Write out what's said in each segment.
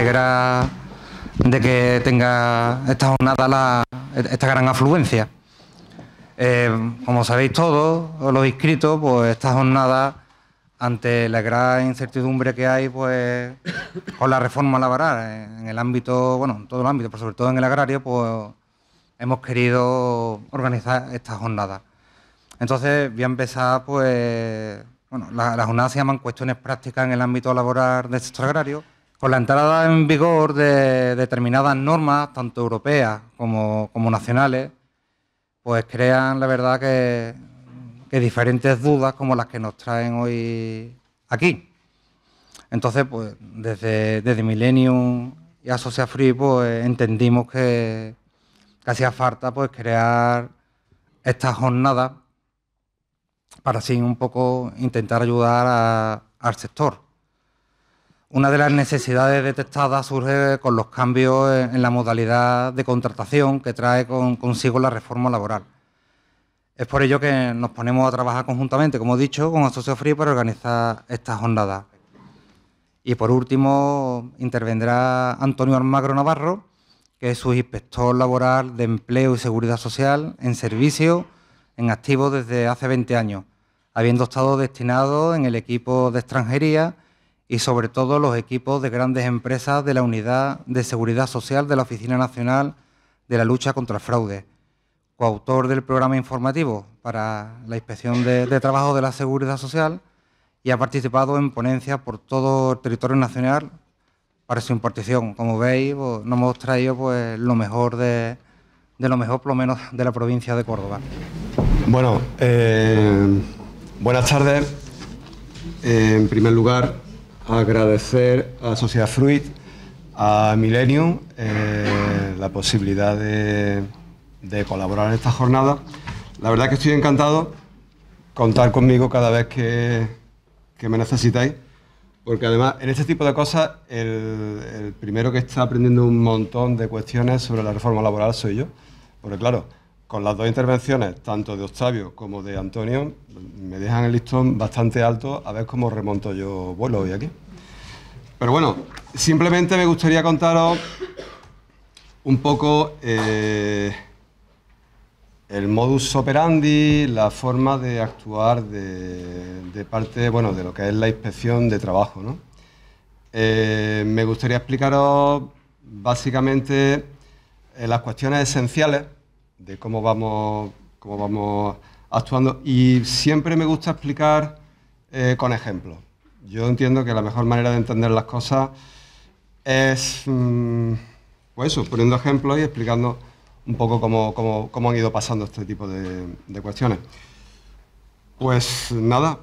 alegra de que tenga esta jornada esta gran afluencia. Como sabéis todos, los inscritos, pues esta jornada, ante la gran incertidumbre que hay pues con la reforma laboral en el ámbito, bueno, en todo el ámbito, pero sobre todo en el agrario, pues hemos querido organizar esta jornada. Entonces voy a empezar, pues, bueno, la jornada se llaman Cuestiones prácticas en el ámbito laboral del sector agrario. Con la entrada en vigor de determinadas normas, tanto europeas como nacionales, pues crean, la verdad, que diferentes dudas como las que nos traen hoy aquí. Entonces, pues, desde Millennium y Associate, pues, entendimos que hacía falta, pues, crear esta jornada para así un poco intentar ayudar al sector. Una de las necesidades detectadas surge con los cambios en la modalidad de contratación que trae consigo la reforma laboral. Es por ello que nos ponemos a trabajar conjuntamente, como he dicho, con Associate para organizar esta jornada. Y por último intervendrá Antonio Almagro Navarro, que es subinspector laboral de Empleo y Seguridad Social en servicio en activo desde hace 20 años, habiendo estado destinado en el equipo de extranjería y sobre todo los equipos de grandes empresas de la Unidad de Seguridad Social de la Oficina Nacional de la Lucha contra el Fraude, coautor del programa informativo para la Inspección de Trabajo de la Seguridad Social y ha participado en ponencias por todo el territorio nacional para su impartición. Como veis, pues, nos hemos traído pues, lo mejor de lo mejor, por lo menos, de la provincia de Córdoba. Bueno, buenas tardes. En primer lugar, agradecer a Sociedad Fruit, a Millennium, la posibilidad de colaborar en esta jornada. La verdad que estoy encantado. Contar conmigo cada vez que me necesitáis, porque además en este tipo de cosas el primero que está aprendiendo un montón de cuestiones sobre la reforma laboral soy yo. Porque claro, con las dos intervenciones, tanto de Octavio como de Antonio, me dejan el listón bastante alto a ver cómo remonto yo vuelo hoy aquí. Pero bueno, simplemente me gustaría contaros un poco el modus operandi, la forma de actuar de parte, bueno, de lo que es la inspección de trabajo, ¿no? Me gustaría explicaros básicamente las cuestiones esenciales de cómo vamos actuando, y siempre me gusta explicar con ejemplos. Yo entiendo que la mejor manera de entender las cosas es pues eso, poniendo ejemplos y explicando un poco cómo han ido pasando este tipo de cuestiones. Pues nada,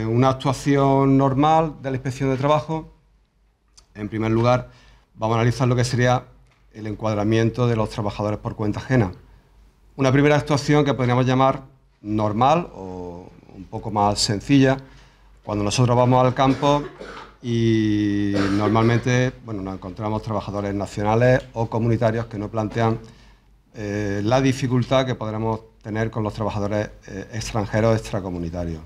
una actuación normal de la inspección de trabajo. En primer lugar, vamos a analizar lo que sería el encuadramiento de los trabajadores por cuenta ajena. Una primera actuación que podríamos llamar normal o un poco más sencilla, cuando nosotros vamos al campo y normalmente, bueno, nos encontramos trabajadores nacionales o comunitarios que no plantean la dificultad que podremos tener con los trabajadores extranjeros extracomunitarios.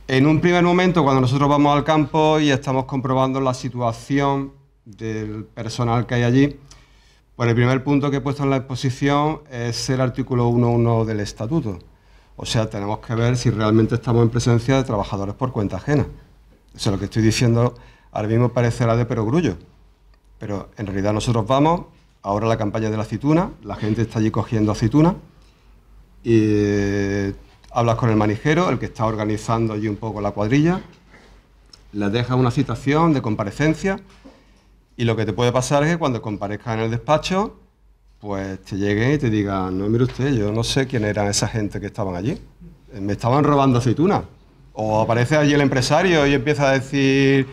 En un primer momento, cuando nosotros vamos al campo y estamos comprobando la situación del personal que hay allí, pues el primer punto que he puesto en la exposición es el artículo 1.1 del Estatuto. O sea, tenemos que ver si realmente estamos en presencia de trabajadores por cuenta ajena. Eso es lo que estoy diciendo, ahora mismo parecerá de perogrullo, pero en realidad nosotros vamos, ahora la campaña de la aceituna, la gente está allí cogiendo aceituna, y hablas con el manijero, el que está organizando allí un poco la cuadrilla, les dejas una citación de comparecencia, y lo que te puede pasar es que cuando comparezcas en el despacho, pues te lleguen y te digan, no, mire usted, yo no sé quién eran esa gente que estaban allí, me estaban robando aceitunas. O aparece allí el empresario y empieza a decir,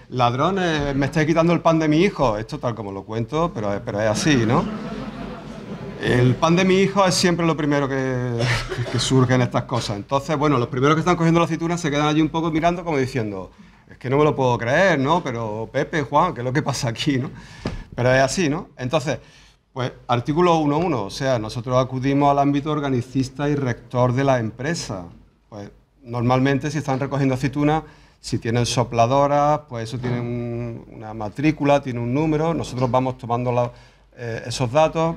ladrones, me estáis quitando el pan de mi hijo. Esto tal como lo cuento, pero es así, ¿no? El pan de mi hijo es siempre lo primero que surge en estas cosas. Entonces, bueno, los primeros que están cogiendo la aceituna se quedan allí un poco mirando como diciendo, es que no me lo puedo creer, ¿no? Pero Pepe, Juan, ¿qué es lo que pasa aquí, no? Pero es así, ¿no? Entonces, pues, artículo 1.1, o sea, nosotros acudimos al ámbito organicista y rector de la empresa. Pues, normalmente, si están recogiendo aceitunas, Si tienen sopladoras, pues eso tiene una matrícula, tiene un número. Nosotros vamos tomando esos datos.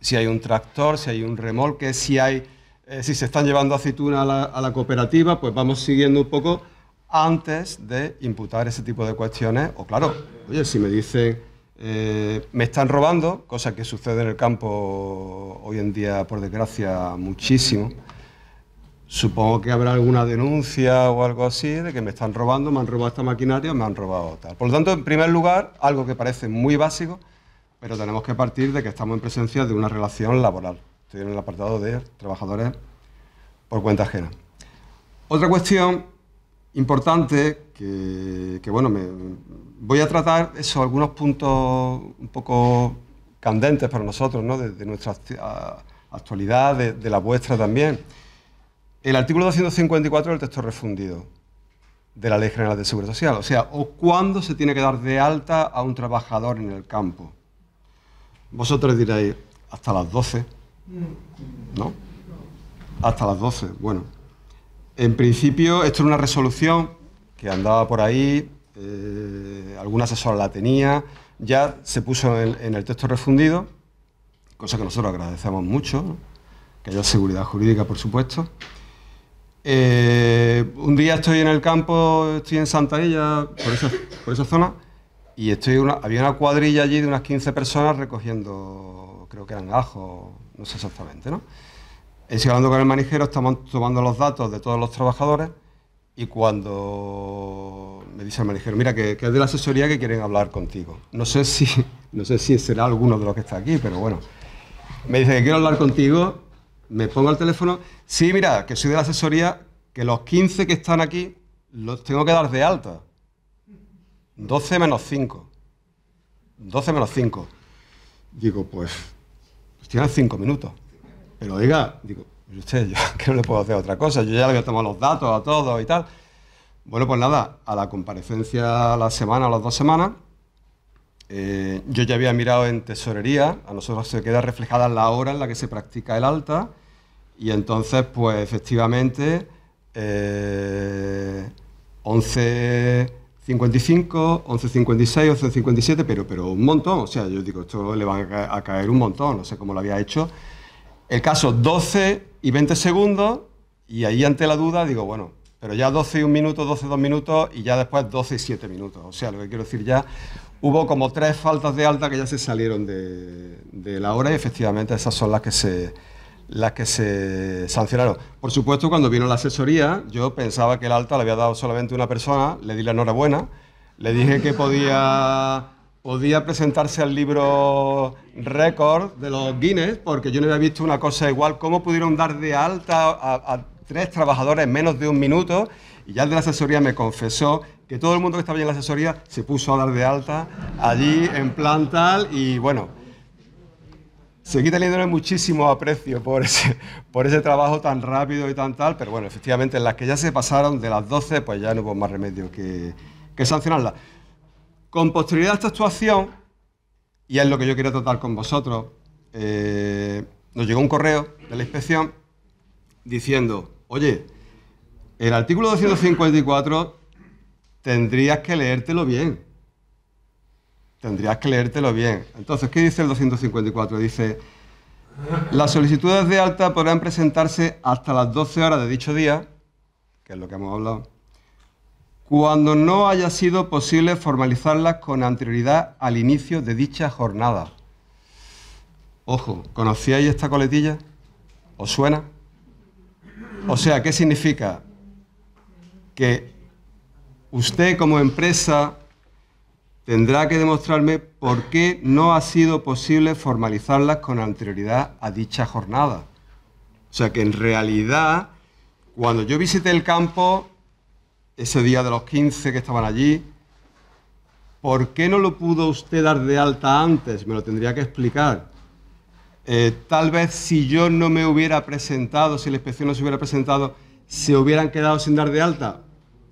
Si hay un tractor, si hay un remolque, si se están llevando aceituna a la cooperativa, pues vamos siguiendo un poco antes de imputar ese tipo de cuestiones. O claro, oye, si me dicen me están robando, cosa que sucede en el campo hoy en día, por desgracia, muchísimo. Supongo que habrá alguna denuncia o algo así de que me están robando, me han robado esta maquinaria, me han robado tal. Por lo tanto, en primer lugar, algo que parece muy básico, pero tenemos que partir de que estamos en presencia de una relación laboral. Estoy en el apartado de trabajadores por cuenta ajena. Otra cuestión importante que bueno, voy a tratar algunos puntos un poco candentes para nosotros, ¿no? de nuestra actualidad, de la vuestra también. El artículo 254 del texto refundido de la Ley General de Seguridad Social, o sea, o cuándo se tiene que dar de alta a un trabajador en el campo. Vosotros diréis, hasta las 12, ¿no? Hasta las 12, bueno. En principio, esto es una resolución que andaba por ahí, algún asesor la tenía, ya se puso en el texto refundido, cosa que nosotros agradecemos mucho, ¿no? Que haya seguridad jurídica, por supuesto. Un día estoy en el campo, estoy en Santaella, por esa zona, y había una cuadrilla allí de unas 15 personas recogiendo, creo que eran ajos, no sé exactamente, ¿no? Estoy hablando con el manijero, estamos tomando los datos de todos los trabajadores, y cuando me dice el manijero, mira, que es de la asesoría que quieren hablar contigo. No sé si será alguno de los que está aquí, pero bueno. Me dice que quiero hablar contigo, me pongo al teléfono. Sí, mira, que soy de la asesoría, que los 15 que están aquí los tengo que dar de alta. 12 menos 5. 12 menos 5. Digo, pues tienen 5 minutos. Pero oiga, digo, usted, yo que no le puedo hacer otra cosa. Yo ya le había tomado los datos a todos y tal. Bueno, pues nada, a la comparecencia a la semana o las 2 semanas, yo ya había mirado en tesorería, a nosotros se queda reflejada la hora en la que se practica el alta, y entonces, pues efectivamente, 11:55, 11:56, 11:57, pero un montón. O sea, yo digo, esto le va a caer un montón, no sé cómo lo había hecho. El caso 12 y 20 segundos, y ahí ante la duda digo, bueno, pero ya 12 y 1 minuto, 12 y 2 minutos, y ya después 12 y 7 minutos. O sea, lo que quiero decir, ya hubo como 3 faltas de alta que ya se salieron de la hora, y efectivamente esas son las que se sancionaron. Por supuesto, cuando vino la asesoría, yo pensaba que el alta le había dado solamente una persona, le di la enhorabuena, le dije que podía presentarse al libro récord de los Guinness, porque yo no había visto una cosa igual. ¿Cómo pudieron dar de alta a 3 trabajadores en menos de 1 minuto? Y ya el de la asesoría me confesó que todo el mundo que estaba en la asesoría se puso a dar de alta allí en plan tal, y bueno, seguí teniéndole muchísimo aprecio por ese trabajo tan rápido y tan tal, pero bueno, efectivamente en las que ya se pasaron de las 12, pues ya no hubo más remedio que sancionarla. Con posterioridad a esta actuación, y es lo que yo quería tratar con vosotros, nos llegó un correo de la inspección diciendo, oye, el artículo 254 tendrías que leértelo bien. Tendrías que leértelo bien. Entonces, ¿qué dice el 254? Dice, las solicitudes de alta podrán presentarse hasta las 12 horas de dicho día, que es lo que hemos hablado, cuando no haya sido posible formalizarlas con anterioridad al inicio de dicha jornada. Ojo, ¿conocíais esta coletilla? ¿Os suena? O sea, ¿qué significa? Que usted como empresa tendrá que demostrarme por qué no ha sido posible formalizarlas con anterioridad a dicha jornada. O sea, que en realidad, cuando yo visité el campo, ese día de los 15 que estaban allí, ¿por qué no lo pudo usted dar de alta antes? Me lo tendría que explicar. Tal vez si yo no me hubiera presentado, si la inspección no se hubiera presentado, ¿se hubieran quedado sin dar de alta?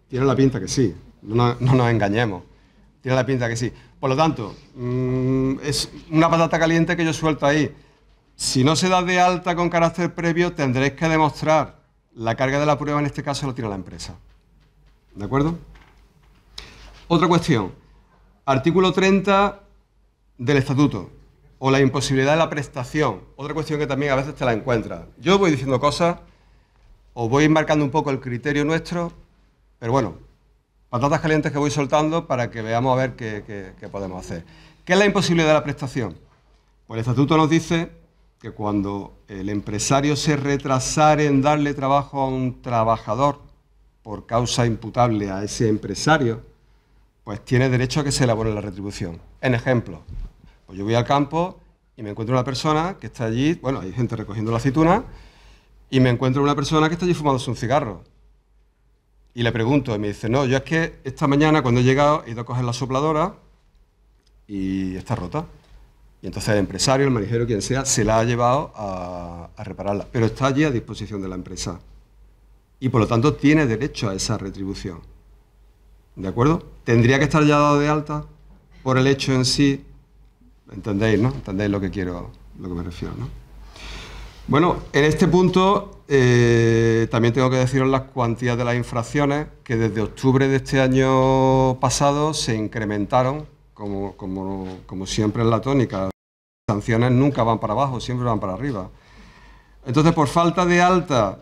Tiene la pinta que sí, no nos engañemos. Tiene la pinta que sí. Por lo tanto, es una patata caliente que yo suelto ahí. Si no se da de alta con carácter previo, tendréis que demostrar. La carga de la prueba en este caso lo tiene la empresa. ¿De acuerdo? Otra cuestión. Artículo 30 del Estatuto, o la imposibilidad de la prestación. Otra cuestión que también a veces te la encuentras. Yo voy diciendo cosas, os voy marcando un poco el criterio nuestro, pero bueno, patatas calientes que voy soltando para que veamos a ver qué podemos hacer. ¿Qué es la imposibilidad de la prestación? Pues el Estatuto nos dice que cuando el empresario se retrasare en darle trabajo a un trabajador por causa imputable a ese empresario, pues tiene derecho a que se elabore la retribución. En ejemplo, pues yo voy al campo y me encuentro una persona que está allí, bueno, hay gente recogiendo la aceituna, y me encuentro una persona que está allí fumándose un cigarro. Y le pregunto, y me dice, no, yo es que esta mañana cuando he llegado he ido a coger la sopladora y está rota. Y entonces el empresario, el manijero, quien sea, se la ha llevado a repararla, pero está allí a disposición de la empresa. Y por lo tanto tiene derecho a esa retribución. ¿De acuerdo? Tendría que estar ya dado de alta por el hecho en sí. ¿Entendéis, no? ¿Entendéis lo que me refiero, no? Bueno, en este punto también tengo que deciros las cuantías de las infracciones que desde octubre de este año pasado se incrementaron, como siempre en la tónica. Las sanciones nunca van para abajo, siempre van para arriba. Entonces, por falta de alta,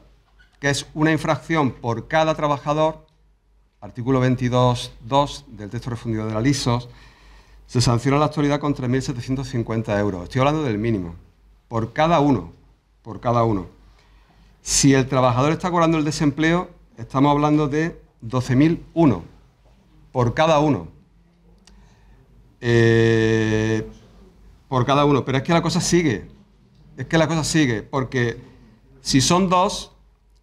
que es una infracción por cada trabajador, artículo 22.2 del texto refundido de la LISOS, se sanciona en la actualidad con 3.750 euros. Estoy hablando del mínimo, por cada uno. Si el trabajador está cobrando el desempleo, estamos hablando de 12.001 por cada uno. Por cada uno, pero es que la cosa sigue. Porque si son 2,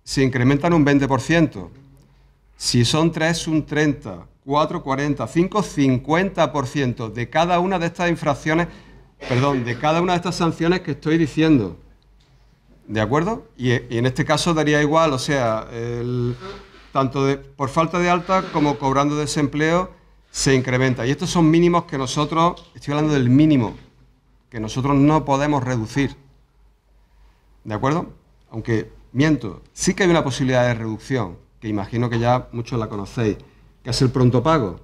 se incrementan un 20%. Si son 3, un 30%, 4, 40%, 5, 50% de cada una de estas infracciones, de cada una de estas sanciones que estoy diciendo. ¿De acuerdo? Y en este caso daría igual, o sea, tanto por falta de alta como cobrando desempleo se incrementa. Y estos son mínimos que nosotros, estoy hablando del mínimo, que nosotros no podemos reducir. ¿De acuerdo? Aunque, miento, sí que hay una posibilidad de reducción, que imagino que ya muchos la conocéis, que es el pronto pago.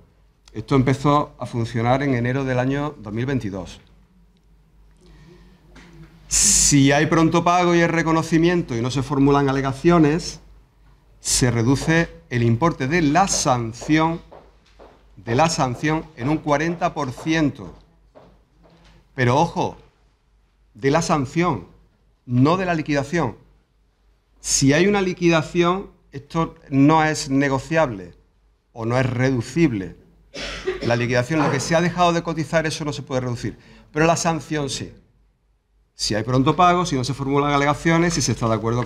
Esto empezó a funcionar en enero del año 2022. Si hay pronto pago y el reconocimiento y no se formulan alegaciones, se reduce el importe de la sanción en un 40%. Pero ojo, de la sanción, no de la liquidación. Si hay una liquidación, esto no es negociable o no es reducible. La liquidación, lo que se ha dejado de cotizar, eso no se puede reducir. Pero la sanción sí. Si hay pronto pago, si no se formulan alegaciones, si se está de acuerdo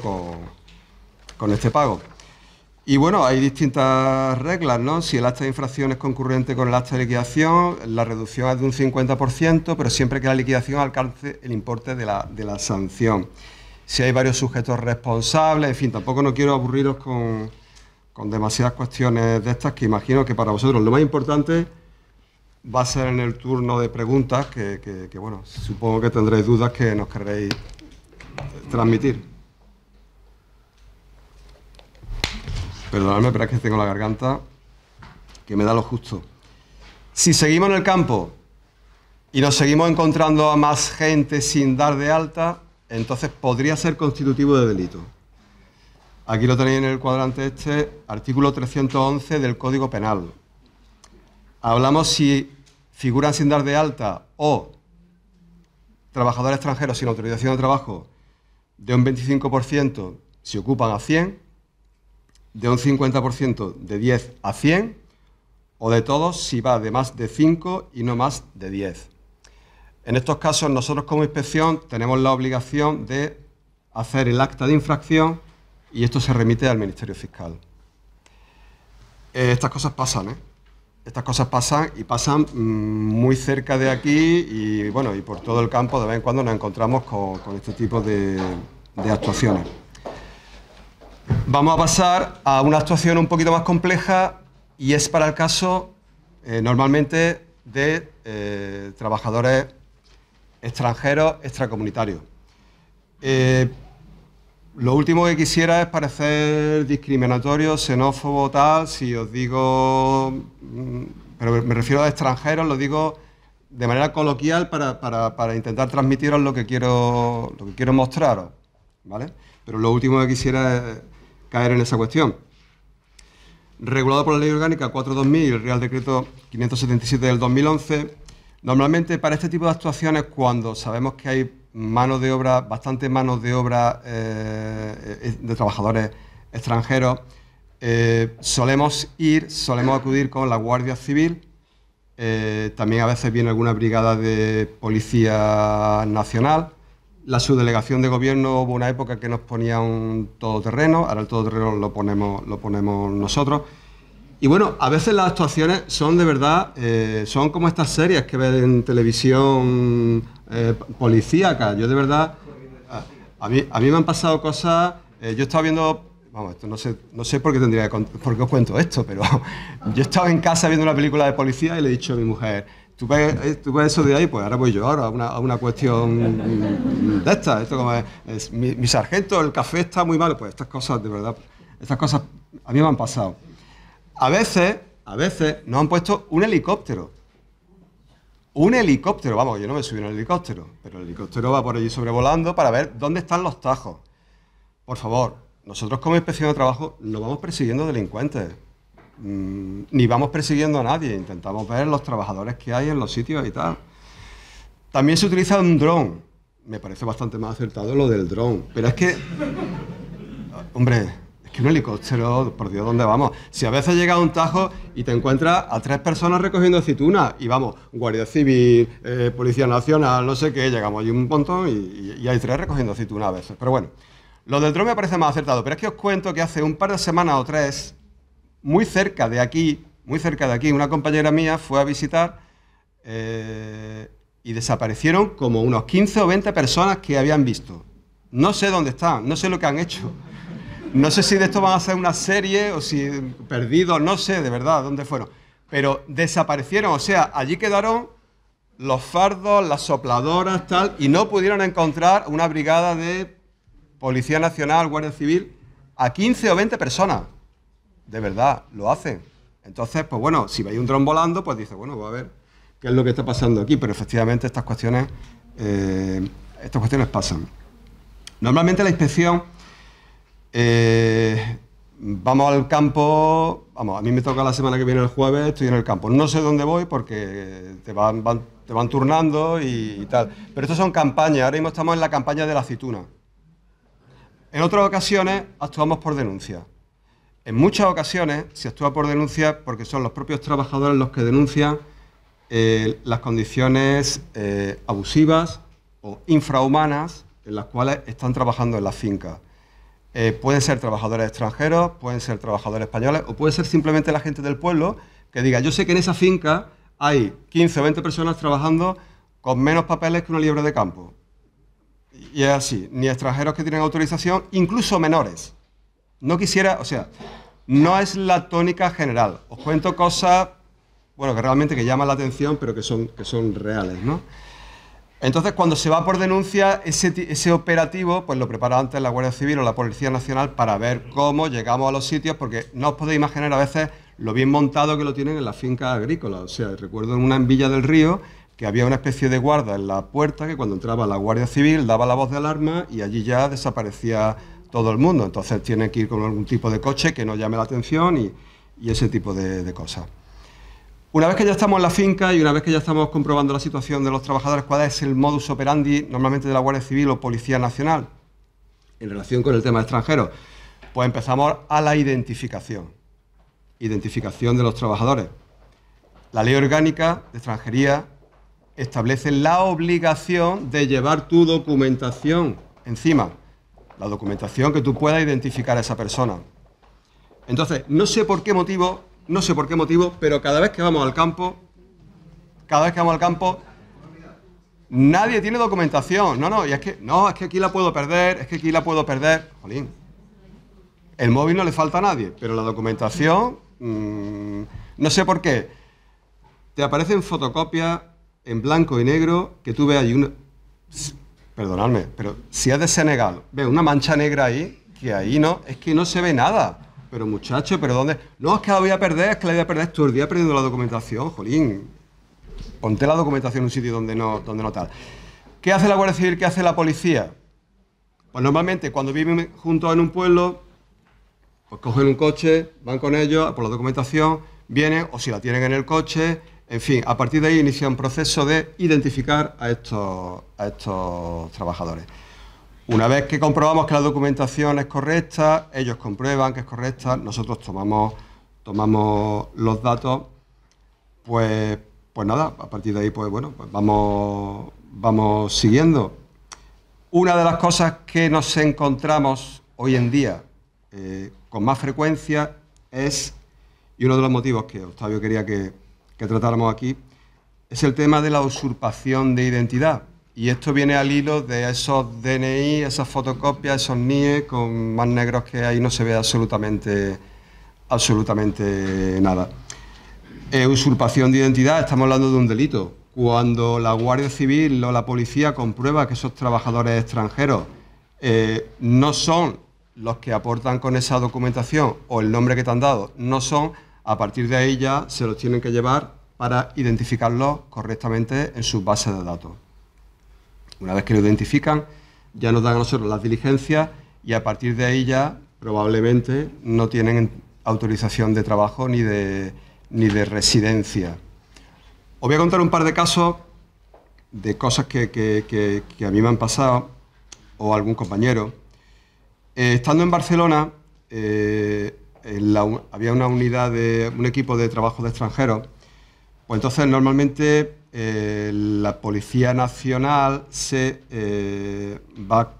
con este pago. Y bueno, hay distintas reglas, ¿no? Si el acta de infracción es concurrente con el acta de liquidación, la reducción es de un 50%, pero siempre que la liquidación alcance el importe de la sanción. Si hay varios sujetos responsables, en fin, tampoco no quiero aburriros con demasiadas cuestiones de estas, que imagino que para vosotros lo más importante va a ser en el turno de preguntas, que bueno, supongo que tendréis dudas que nos querréis transmitir. Perdonadme, pero es que tengo la garganta que me da lo justo. Si seguimos en el campo y nos seguimos encontrando a más gente sin dar de alta, entonces podría ser constitutivo de delito. Aquí lo tenéis en el cuadrante este, artículo 311 del Código Penal. Hablamos si figuran sin dar de alta o trabajadores extranjeros sin autorización de trabajo de un 25% si ocupan a 100, de un 50% de 10 a 100, o de todos si va de más de 5 y no más de 10. En estos casos, nosotros como inspección tenemos la obligación de hacer el acta de infracción y esto se remite al Ministerio Fiscal. Estas cosas pasan, ¿eh? Estas cosas pasan y pasan muy cerca de aquí y, bueno, y por todo el campo de vez en cuando nos encontramos con este tipo de actuaciones. Vamos a pasar a una actuación un poquito más compleja y es para el caso normalmente de trabajadores extranjeros extracomunitarios. Lo último que quisiera es parecer discriminatorio, xenófobo, tal, si os digo, pero me refiero a extranjeros, lo digo de manera coloquial para intentar transmitiros lo que quiero mostraros, ¿vale? Pero lo último que quisiera es caer en esa cuestión. Regulado por la Ley Orgánica 4/2000 y el Real Decreto 577 del 2011, normalmente para este tipo de actuaciones, cuando sabemos que hay bastante mano de obra de trabajadores extranjeros, solemos acudir con la Guardia Civil, también a veces viene alguna brigada de Policía Nacional. La subdelegación de gobierno hubo una época que nos ponía un todoterreno, ahora el todoterreno lo ponemos nosotros. Y bueno, a veces las actuaciones son de verdad, son como estas series que ven en televisión policíacas. Yo de verdad, a mí me han pasado cosas, yo estaba viendo, vamos, esto no sé por qué os cuento esto, pero yo estaba en casa viendo una película de policía y le he dicho a mi mujer, ¿tú ves eso de ahí? Pues ahora voy yo a una cuestión de esta. Esto como es mi sargento, el café está muy malo. Pues estas cosas, de verdad, estas cosas a mí me han pasado. A veces nos han puesto un helicóptero. Un helicóptero, vamos, yo no me subí en el helicóptero, pero el helicóptero va por allí sobrevolando para ver dónde están los tajos. Por favor, nosotros como Inspección de Trabajo no vamos persiguiendo delincuentes. Ni vamos persiguiendo a nadie, intentamos ver los trabajadores que hay en los sitios y tal. También se utiliza un dron, me parece bastante más acertado lo del dron, pero es que, hombre, es que un helicóptero, por Dios, ¿dónde vamos? Si a veces llega a un tajo y te encuentras a 3 personas recogiendo aceitunas y vamos, Guardia Civil, Policía Nacional, no sé qué, llegamos allí un montón y hay 3 recogiendo aceitunas a veces, pero bueno, lo del dron me parece más acertado, pero es que os cuento que hace un par de semanas o 3, muy cerca de aquí, una compañera mía fue a visitar y desaparecieron como unos 15 o 20 personas que habían visto. No sé dónde están, no sé lo que han hecho. No sé si de esto van a hacer una serie o si perdidos, no sé de verdad dónde fueron. Pero desaparecieron, o sea, allí quedaron los fardos, las sopladoras, tal, y no pudieron encontrar una brigada de Policía Nacional, Guardia Civil, a 15 o 20 personas. De verdad, lo hacen. Entonces, pues bueno, si veis un dron volando, pues dice, bueno, voy a ver qué es lo que está pasando aquí. Pero efectivamente estas cuestiones pasan. Normalmente la inspección, vamos al campo, vamos, a mí me toca la semana que viene el jueves, estoy en el campo. No sé dónde voy porque te van turnando y tal. Pero estas son campañas, ahora mismo estamos en la campaña de la aceituna. En otras ocasiones actuamos por denuncia. En muchas ocasiones se actúa por denuncia porque son los propios trabajadores los que denuncian las condiciones abusivas o infrahumanas en las cuales están trabajando en las fincas. Pueden ser trabajadores extranjeros, pueden ser trabajadores españoles o puede ser simplemente la gente del pueblo que diga, yo sé que en esa finca hay 15 o 20 personas trabajando con menos papeles que una liebre de campo. Y es así, ni extranjeros que tienen autorización, incluso menores. No quisiera, o sea, no es la tónica general. Os cuento cosas, bueno, que realmente llaman la atención, pero que son reales, ¿no? Entonces, cuando se va por denuncia, ese operativo, pues lo prepara antes la Guardia Civil o la Policía Nacional para ver cómo llegamos a los sitios, porque no os podéis imaginar a veces lo bien montado que lo tienen en las fincas agrícolas. O sea, recuerdo en una en Villa del Río que había una especie de guarda en la puerta que cuando entraba la Guardia Civil daba la voz de alarma y allí ya desaparecía todo el mundo. Entonces tiene que ir con algún tipo de coche que no llame la atención y ese tipo de cosas. Una vez que ya estamos en la finca y una vez que ya estamos comprobando la situación de los trabajadores, ¿cuál es el modus operandi normalmente de la Guardia Civil o Policía Nacional en relación con el tema extranjero? Pues empezamos a la identificación de los trabajadores. La Ley Orgánica de Extranjería establece la obligación de llevar tu documentación encima, la documentación que tú puedas identificar a esa persona. Entonces, no sé por qué motivo, pero cada vez que vamos al campo, nadie tiene documentación. Es que aquí la puedo perder, Jolín, el móvil no le falta a nadie, pero la documentación, no sé por qué. Te aparecen fotocopias en blanco y negro que tú ves allí perdonadme, pero si es de Senegal, ve una mancha negra ahí, que ahí no, es que no se ve nada. Pero muchacho, ¿pero dónde? No, es que la voy a perder, es que la voy a perder todo el día perdiendo la documentación, jolín. Ponte la documentación en un sitio donde no tal. ¿Qué hace la Guardia Civil? ¿Qué hace la policía? Pues normalmente cuando viven juntos en un pueblo, pues cogen un coche, van con ellos por la documentación, vienen o si la tienen en el coche, en fin, a partir de ahí inicia un proceso de identificar a estos trabajadores. Una vez que comprobamos que la documentación es correcta, ellos comprueban que es correcta, nosotros tomamos los datos, pues nada, a partir de ahí pues bueno, pues vamos siguiendo. Una de las cosas que nos encontramos hoy en día con más frecuencia es, y uno de los motivos que Octavio quería que tratáramos aquí, es el tema de la usurpación de identidad. Y esto viene al hilo de esos DNI, esas fotocopias, esos NIE con más negros que ahí no se ve absolutamente nada. Usurpación de identidad, estamos hablando de un delito. Cuando la Guardia Civil o la policía comprueba que esos trabajadores extranjeros no son los que aportan con esa documentación o el nombre que te han dado no son, a partir de ahí ya se los tienen que llevar para identificarlos correctamente en sus bases de datos. Una vez que lo identifican, ya nos dan a nosotros las diligencias y a partir de ahí ya probablemente no tienen autorización de trabajo ni de residencia. Os voy a contar un par de casos de cosas que a mí me han pasado o a algún compañero. Estando en Barcelona, había una unidad un equipo de trabajo de extranjeros. Pues entonces normalmente la Policía Nacional va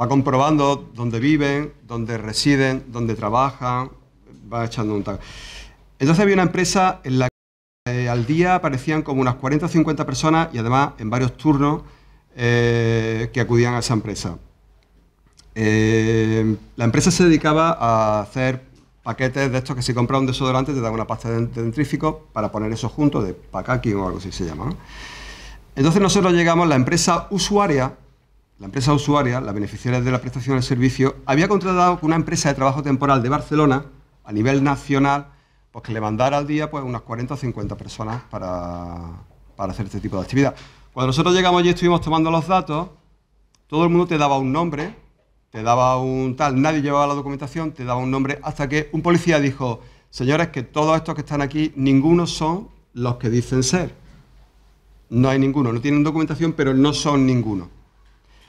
comprobando dónde viven, dónde residen, dónde trabajan, va echando un tag. Entonces había una empresa en la que al día aparecían como unas 40 o 50 personas y además en varios turnos que acudían a esa empresa. La empresa se dedicaba a hacer paquetes de estos que si compras un desodorante te dan una pasta de dentrífico para poner eso junto, de packing o algo así se llama, ¿no? Entonces nosotros llegamos, la empresa usuaria, la beneficiaria de la prestación del servicio, había contratado con una empresa de trabajo temporal de Barcelona, a nivel nacional, pues que le mandara al día pues unas 40 o 50 personas para hacer este tipo de actividad. Cuando nosotros llegamos allí y estuvimos tomando los datos, todo el mundo te daba un nombre, te daba un tal, nadie llevaba la documentación, te daba un nombre, hasta que un policía dijo, señores, que todos estos que están aquí, ninguno son los que dicen ser. No hay ninguno, no tienen documentación, pero no son ninguno.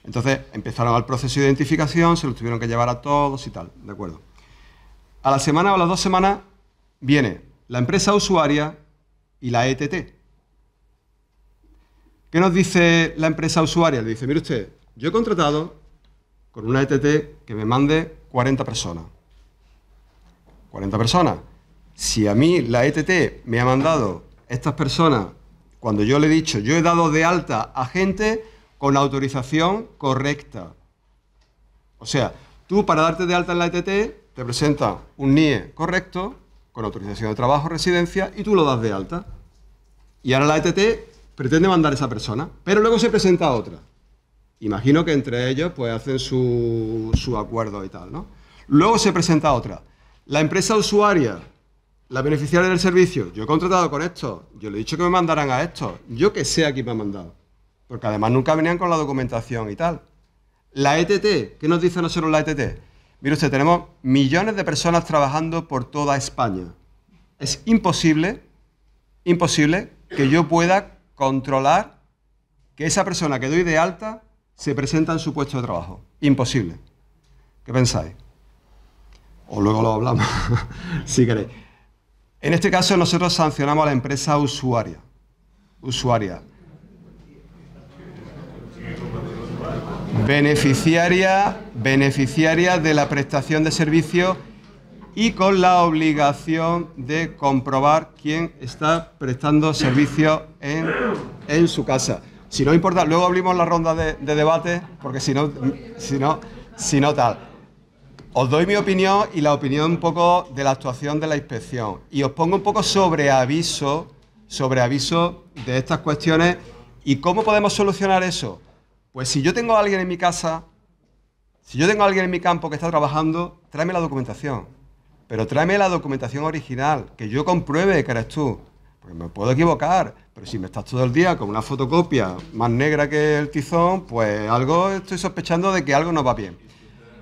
Entonces empezaron el proceso de identificación, se los tuvieron que llevar a todos y tal, ¿de acuerdo? A la semana o a las 2 semanas viene la empresa usuaria y la ETT. ¿Qué nos dice la empresa usuaria? Le dice, mire usted, yo he contratado con una ETT que me mande 40 personas. 40 personas. Si a mí la ETT me ha mandado estas personas, cuando yo le he dicho, yo he dado de alta a gente con la autorización correcta. O sea, tú para darte de alta en la ETT te presentas un NIE correcto, con autorización de trabajo, residencia, y tú lo das de alta. Y ahora la ETT pretende mandar a esa persona, pero luego se presenta otra. Imagino que entre ellos pues hacen su acuerdo y tal, ¿no? Luego se presenta otra. La empresa usuaria, la beneficiaria del servicio, yo he contratado con esto, yo le he dicho que me mandaran a esto, yo que sé a quién me han mandado, porque además nunca venían con la documentación y tal. La ETT, ¿qué nos dice a nosotros la ETT? Mire usted, tenemos millones de personas trabajando por toda España. Es imposible que yo pueda controlar que esa persona que doy de alta se presenta en su puesto de trabajo. Imposible. ¿Qué pensáis? O luego lo hablamos, si queréis. En este caso nosotros sancionamos a la empresa usuaria. Beneficiaria de la prestación de servicio y con la obligación de comprobar quién está prestando servicio en su casa. Si no importa, luego abrimos la ronda de debate, porque si no tal. Os doy mi opinión y la opinión un poco de la actuación de la inspección. Y os pongo un poco sobre aviso de estas cuestiones y cómo podemos solucionar eso. Pues si yo tengo a alguien en mi casa, si yo tengo a alguien en mi campo que está trabajando, tráeme la documentación. Pero tráeme la documentación original, que yo compruebe que eres tú. Porque me puedo equivocar, pero si me estás todo el día con una fotocopia más negra que el tizón, pues algo estoy sospechando de que algo no va bien.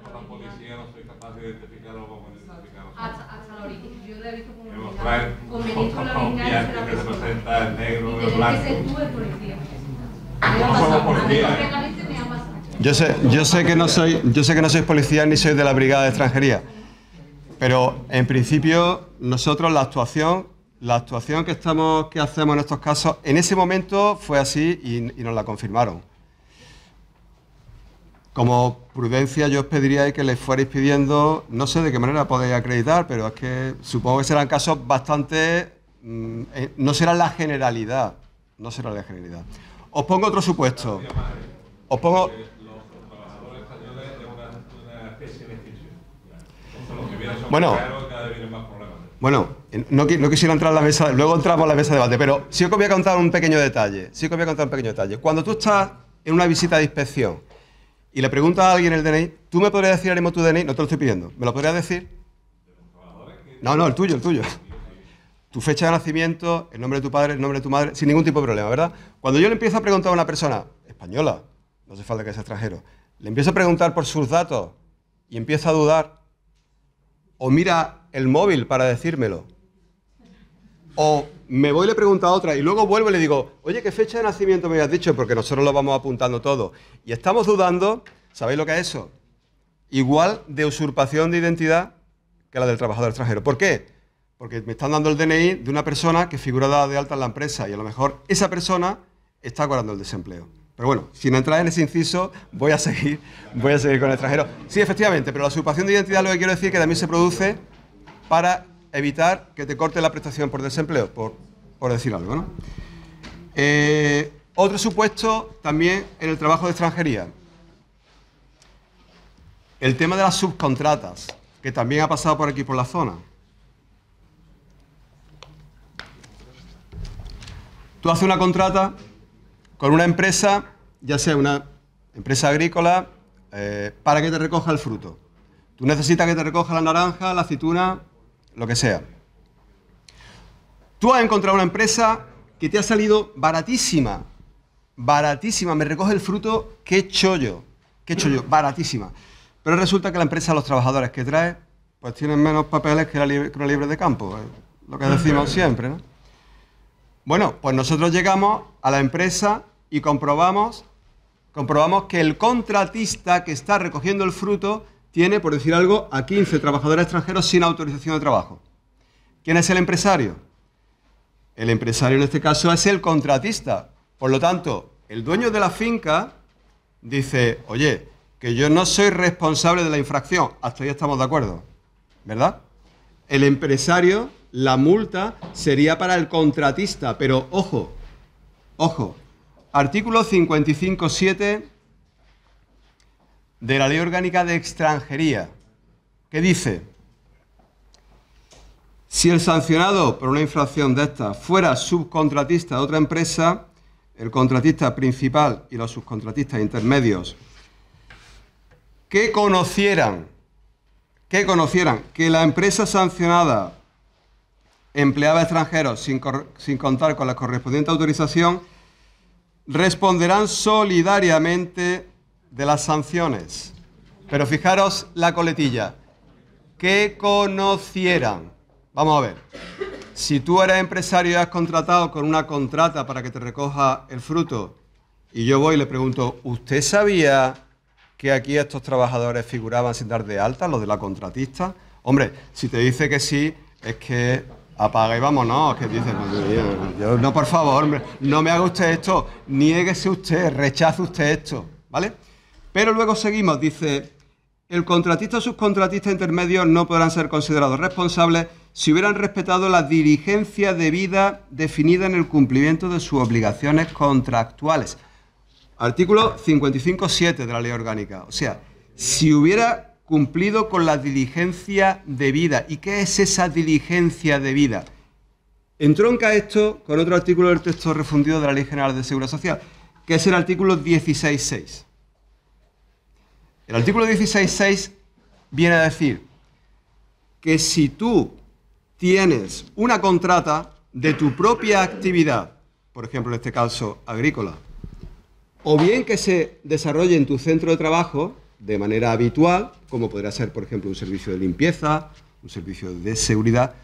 La policía no soy capaz de identificarlo como identificarlo. Hasta la original. Yo lo he visto como Demostrar con ministro la original que representa el negro, el tiene que blanco. ser tú el policía. No somos policías. Me ha pasado. Yo sé que no sois policías ni sois de la brigada de extranjería, pero en principio nosotros la actuación que hacemos en estos casos, en ese momento fue así y nos la confirmaron. Como prudencia yo os pediría que les fuerais pidiendo, no sé de qué manera podéis acreditar, pero es que supongo que serán casos bastante, no será la generalidad, no será la generalidad. Os pongo otro supuesto. Os pongo... Trabajadores españoles es una especie de extinción. Los que vienen son Bueno. caros y cada vez vienen más problemas. Bueno, no quisiera entrar en la mesa, luego entramos a la mesa de debate, pero sí que os voy a contar un pequeño detalle. Cuando tú estás en una visita de inspección y le preguntas a alguien el DNI, ¿tú me podrías decir ahora mismo tu DNI? No te lo estoy pidiendo. ¿Me lo podrías decir? No, el tuyo. Tu fecha de nacimiento, el nombre de tu padre, el nombre de tu madre, sin ningún tipo de problema, ¿verdad? Cuando yo le empiezo a preguntar a una persona española, no hace falta que sea extranjero, le empiezo a preguntar por sus datos y empieza a dudar, o mira el móvil para decírmelo, o me voy y le pregunto a otra y luego vuelvo y le digo, oye, ¿qué fecha de nacimiento me habías dicho? Porque nosotros lo vamos apuntando todo. Y estamos dudando, ¿sabéis lo que es eso? Igual de usurpación de identidad que la del trabajador extranjero. ¿Por qué? Porque me están dando el DNI de una persona que figura dada de alta en la empresa y a lo mejor esa persona está cobrando el desempleo. Pero bueno, sin entrar en ese inciso, voy a seguir con el extranjero. Sí, efectivamente, pero la usurpación de identidad lo que quiero decir es que también se produce para evitar que te corte la prestación por desempleo, por decir algo, ¿no? Otro supuesto también en el trabajo de extranjería. El tema de las subcontratas, que también ha pasado por aquí, por la zona. Tú haces una contrata con una empresa, ya sea una empresa agrícola, para que te recoja el fruto. Tú necesitas que te recoja la naranja, la aceituna, lo que sea. Tú has encontrado una empresa que te ha salido baratísima, me recoge el fruto, qué chollo, baratísima. Pero resulta que la empresa, los trabajadores que trae, pues tienen menos papeles que una libre de campo, lo que decimos siempre, ¿no? Bueno, pues nosotros llegamos a la empresa y comprobamos que el contratista que está recogiendo el fruto tiene, por decir algo, a 15 trabajadores extranjeros sin autorización de trabajo. ¿Quién es el empresario? El empresario en este caso es el contratista. Por lo tanto, el dueño de la finca dice, oye, que yo no soy responsable de la infracción. Hasta ahí estamos de acuerdo, ¿verdad? El empresario, la multa sería para el contratista, pero ojo, artículo 55.7 de la Ley Orgánica de Extranjería, que dice, si el sancionado por una infracción de esta fuera subcontratista de otra empresa, el contratista principal y los subcontratistas intermedios que conocieran que la empresa sancionada empleaba extranjeros sin contar con la correspondiente autorización, responderán solidariamente de las sanciones. Pero fijaros la coletilla, que conocieran. Vamos a ver, si tú eres empresario y has contratado con una contrata para que te recoja el fruto y yo voy y le pregunto, ¿usted sabía que aquí estos trabajadores figuraban sin dar de alta, los de la contratista? Hombre, si te dice que sí, es que apaga y vámonos, que dice, no, por favor, hombre, no me haga usted esto, niéguese usted, rechace usted esto, ¿vale? Pero luego seguimos, dice, el contratista o subcontratista intermedios no podrán ser considerados responsables si hubieran respetado la diligencia debida definida en el cumplimiento de sus obligaciones contractuales. Artículo 55.7 de la Ley Orgánica. O sea, si hubiera cumplido con la diligencia debida. ¿Y qué es esa diligencia debida? Entronca esto con otro artículo del texto refundido de la Ley General de Seguridad Social, que es el artículo 16.6. El artículo 16.6 viene a decir que si tú tienes una contrata de tu propia actividad, por ejemplo, en este caso agrícola, o bien que se desarrolle en tu centro de trabajo de manera habitual, como podría ser, por ejemplo, un servicio de limpieza, un servicio de seguridad,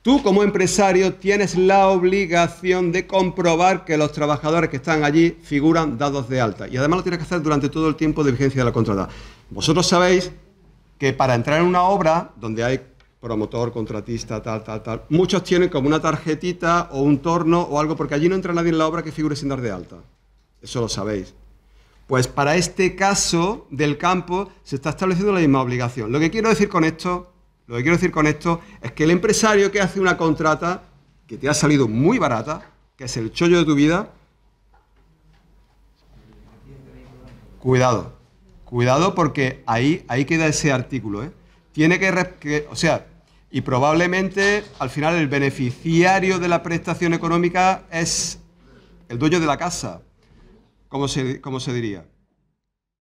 tú como empresario tienes la obligación de comprobar que los trabajadores que están allí figuran dados de alta. Y además lo tienes que hacer durante todo el tiempo de vigencia de la contrata. Vosotros sabéis que para entrar en una obra donde hay promotor, contratista, tal, muchos tienen como una tarjetita o un torno o algo, porque allí no entra nadie en la obra que figure sin dar de alta. Eso lo sabéis. Pues para este caso del campo se está estableciendo la misma obligación. Lo que quiero decir con esto es que el empresario que hace una contrata que te ha salido muy barata, que es el chollo de tu vida, cuidado porque ahí queda ese artículo, ¿eh? Tiene y probablemente al final el beneficiario de la prestación económica es el dueño de la casa, como se diría.